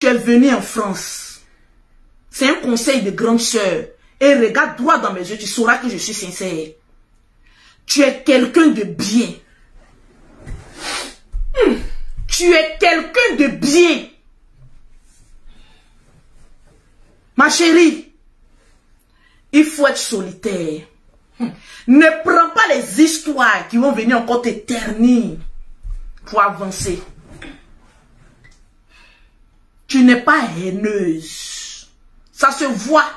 es venu en France. C'est un conseil de grande sœur. Et regarde droit dans mes yeux, tu sauras que je suis sincère. Tu es quelqu'un de bien. Tu es quelqu'un de bien. Ma chérie, il faut être solitaire. Ne prends pas les histoires qui vont venir encore t'éternir pour avancer. Tu n'es pas haineuse. Ça se voit.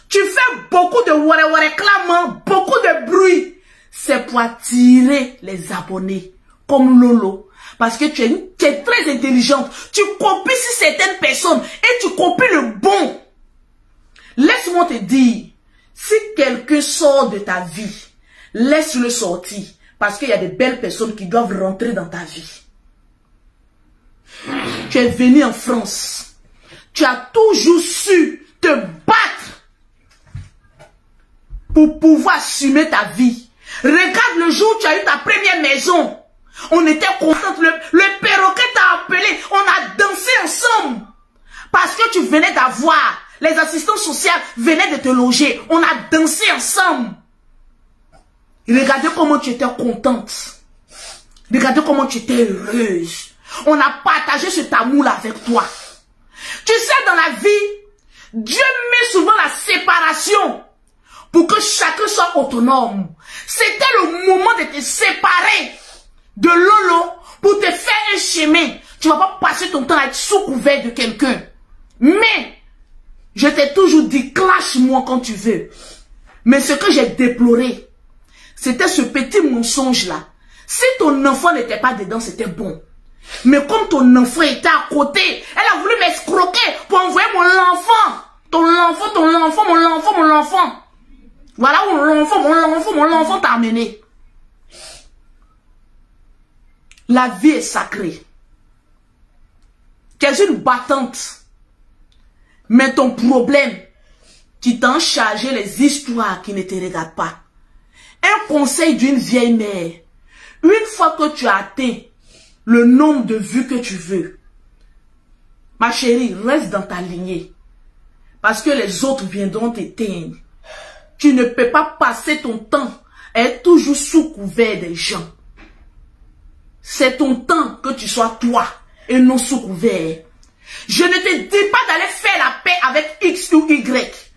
Tu fais beaucoup de réclamant, beaucoup de bruit. C'est pour attirer les abonnés. Comme Lolo. Parce que tu es très intelligente. Tu copies sur certaines personnes et tu copies le bon. Laisse-moi te dire, si quelqu'un sort de ta vie, laisse-le sortir. Parce qu'il y a de belles personnes qui doivent rentrer dans ta vie. Tu es venu en France. Tu as toujours su te battre pour pouvoir assumer ta vie. Regarde le jour où tu as eu ta première maison. On était contents. Le perroquet t'a appelé. On a dansé ensemble. Parce que tu venais d'avoir. Les assistants sociaux venaient de te loger. On a dansé ensemble. Regardez comment tu étais contente. Regardez comment tu étais heureuse. On a partagé cet amour avec toi. Tu sais, dans la vie, Dieu met souvent la séparation pour que chacun soit autonome. C'était le moment de te séparer de Lolo pour te faire un chemin. Tu ne vas pas passer ton temps à être sous couvert de quelqu'un. Mais, je t'ai toujours dit, clash-moi quand tu veux. Mais ce que j'ai déploré, c'était ce petit mensonge-là. Si ton enfant n'était pas dedans, c'était bon. Mais comme ton enfant était à côté, elle a voulu m'escroquer pour envoyer mon enfant. Mon enfant. Voilà où mon enfant t'a amené. La vie est sacrée. Tu es une battante. Mais ton problème, tu t'en chargé les histoires qui ne te regardent pas. Un conseil d'une vieille mère. Une fois que tu as atteint le nombre de vues que tu veux, ma chérie, reste dans ta lignée. Parce que les autres viendront t'éteindre. Tu ne peux pas passer ton temps à être toujours sous couvert des gens. C'est ton temps que tu sois toi et non sous couvert. Je ne te dis pas d'aller faire la paix avec X ou Y.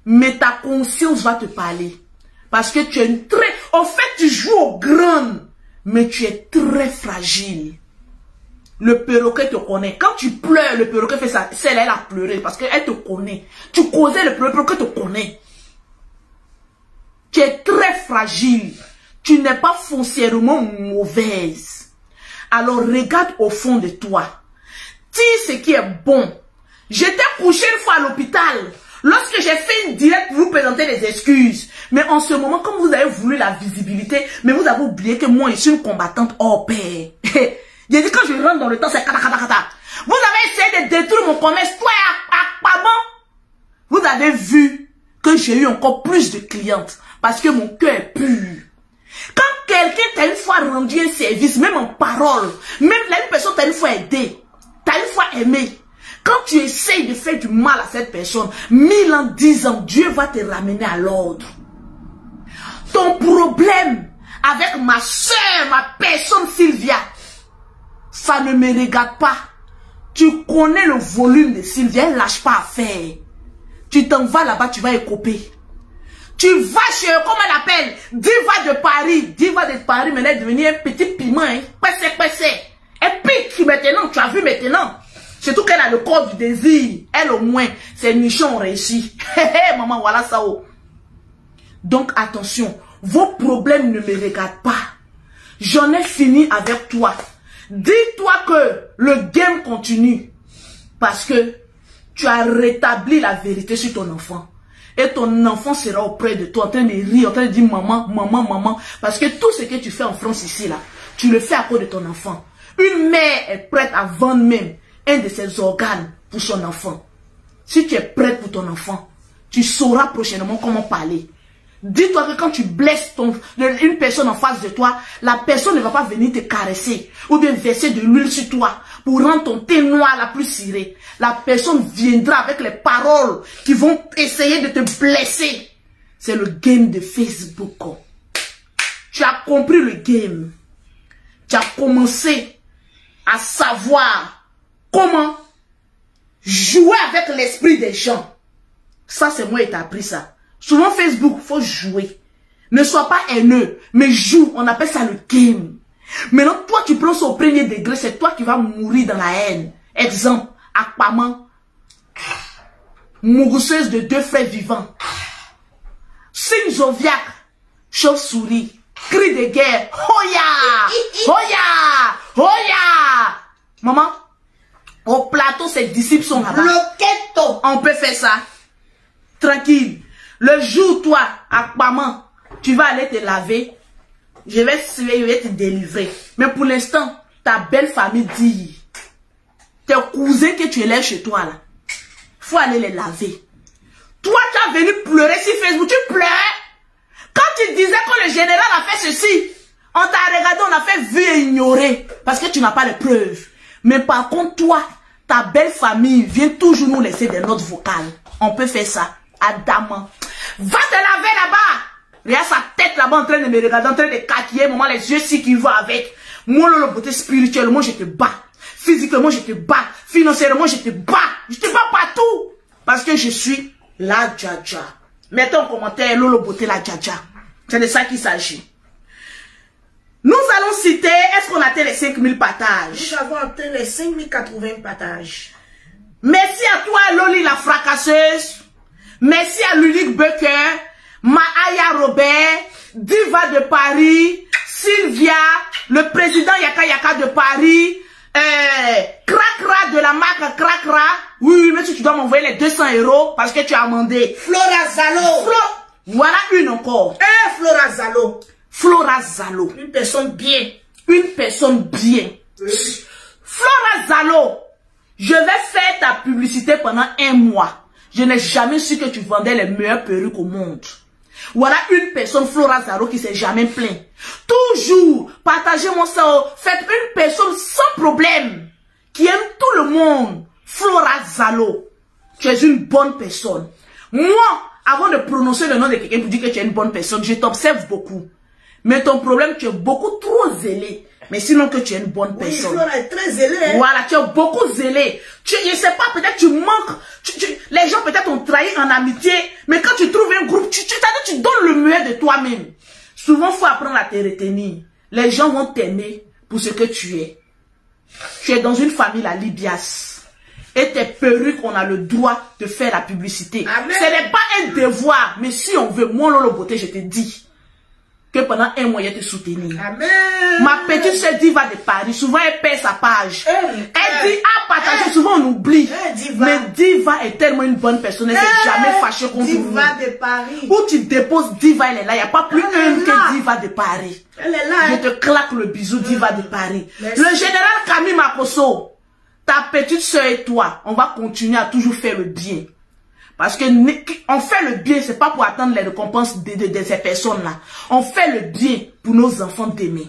Mais ta conscience va te parler. Parce que tu es une très... En fait, tu joues au grand. Mais tu es très fragile. Le perroquet te connaît. Quand tu pleures, le perroquet fait ça. Celle-là, elle a pleuré parce qu'elle te connaît. Tu causais, le perroquet te connaît. Tu es très fragile. Tu n'es pas foncièrement mauvaise. Alors regarde au fond de toi. Tire ce qui est bon. J'étais couché une fois à l'hôpital. Lorsque j'ai fait une direct pour vous présenter les excuses. Mais en ce moment, comme vous avez voulu la visibilité, mais vous avez oublié que moi, je suis une combattante hors pair. J'ai dit quand je rentre dans le temps, c'est kata. Vous avez essayé de détruire mon commerce. Toi, pardon. Vous avez vu que j'ai eu encore plus de clientes. Parce que mon cœur est pur. Quand quelqu'un t'a une fois rendu un service, même en parole, même là, une personne t'a une fois aidé, t'as une fois aimé. Quand tu essayes de faire du mal à cette personne, 1000 ans, 10 ans, Dieu va te ramener à l'ordre. Ton problème avec ma soeur, ma personne Sylvia, ça ne me regarde pas. Tu connais le volume de Sylvia, elle ne lâche pas à faire. Tu t'en vas là-bas, tu vas écoper. Tu vas chez eux, comment elle appelle? Diva de Paris. Diva de Paris, mais elle est devenue un petit piment. Hein. Pessé. Elle pique maintenant, tu as vu maintenant. Surtout qu'elle a le corps du désir. Elle au moins, ses nichons ont réussi. Maman, voilà ça. Oh. Donc attention, vos problèmes ne me regardent pas. J'en ai fini avec toi. Dis-toi que le game continue. Parce que tu as rétabli la vérité sur ton enfant. Et ton enfant sera auprès de toi en train de rire, en train de dire maman. Parce que tout ce que tu fais en France ici, là, tu le fais à cause de ton enfant. Une mère est prête à vendre même un de ses organes pour son enfant. Si tu es prête pour ton enfant, tu sauras prochainement comment parler. Dis-toi que quand tu blesses une personne en face de toi, la personne ne va pas venir te caresser ou bien verser de l'huile sur toi pour rendre ton thé noir la plus cirée. La personne viendra avec les paroles qui vont essayer de te blesser. C'est le game de Facebook. Tu as compris le game. Tu as commencé à savoir comment jouer avec l'esprit des gens. Ça, c'est moi qui t'ai appris ça. Souvent, Facebook, il faut jouer. Ne sois pas haineux, mais joue. On appelle ça le game. Maintenant, toi, tu prends ça au premier degré, c'est toi qui vas mourir dans la haine. Exemple, Akpaman, mousseuse de 2 frères vivants. Signe zodiaque, chauve-souris, cri de guerre, Hoya, Hoya, Hoya. Maman, au plateau, ses disciples sont là-bas. On peut faire ça. Tranquille. Le jour, toi, Akpaman, tu vas aller te laver. Je vais te délivrer. Mais pour l'instant, ta belle famille dit, tes cousins que tu élèves chez toi, là, faut aller les laver. Toi, tu as venu pleurer sur Facebook, tu pleurais. Quand tu disais que le général a fait ceci, on t'a regardé, on a fait vu et ignorer. Parce que tu n'as pas les preuves. Mais par contre, toi, ta belle famille vient toujours nous laisser des notes vocales. On peut faire ça. Adam, va te laver là-bas. Regarde sa tête là-bas en train de me regarder, en train de caquiller, maman, les yeux ci qui vont avec. Moi, le beauté spirituellement, je te bats. Physiquement, je te bats. Financièrement, je te bats. Je te bats partout. Parce que je suis la Dja-Dja. Mettez en commentaire Lolo Beauté la Dja-Dja. C'est de ça qu'il s'agit. Nous allons citer, est-ce qu'on a atteint les 5000 partages? Nous avons atteint les 5080 partages. Merci à toi, Loli la fracasseuse. Merci à Lulique Becker, Maaya Robert, Diva de Paris, Sylvia, le président Yaka Yaka de Paris, Cracra de la marque Cracra. Oui, mais tu dois m'envoyer les 200 € parce que tu as demandé. Flora Zalo. Voilà une encore. Flora Zalo. Flora Zalo. Une personne bien. Une personne bien. Oui. Flora Zalo, je vais faire ta publicité pendant 1 mois. Je n'ai jamais su que tu vendais les meilleures perruques au monde. Voilà une personne, Flora Zalo, qui s'est jamais plaint. Toujours, partagez-moi ça. Faites une personne sans problème, qui aime tout le monde. Flora Zalo, tu es une bonne personne. Moi, avant de prononcer le nom de quelqu'un pour dire que tu es une bonne personne, je t'observe beaucoup. Mais ton problème, tu es beaucoup trop zélé. Mais sinon que tu es une bonne personne. Oui, Flora est très zélée. Hein? Voilà, tu es beaucoup zélé. Je sais pas, peut-être tu manques. Les gens peut-être ont trahi en amitié. Mais quand tu trouves un groupe, tu donnes le meilleur de toi-même. Souvent, il faut apprendre à te retenir. Les gens vont t'aimer pour ce que tu es. Tu es dans une famille, la Libias. Et tes perruques, on a le droit de faire la publicité. Amen. Ce n'est pas un devoir. Mais si on veut, moi, Lolo Beauté, je te dis que pendant 1 mois, il te soutenir. Amen. Ma petite soeur Diva de Paris, souvent elle perd sa page. Elle dit à partager, souvent on oublie. Diva. Mais Diva est tellement une bonne personne, elle s'est jamais fâchée contre nous. Diva de Paris. Où tu déposes Diva, elle est là. Il n'y a pas plus une que Diva de Paris. Elle est là. Je te claque le bisou, Diva de Paris. Merci. Le général Camille Makosso, ta petite soeur et toi, on va continuer à toujours faire le bien. Parce que on fait le bien, c'est pas pour attendre les récompenses de ces personnes-là. On fait le bien pour nos enfants d'aimer.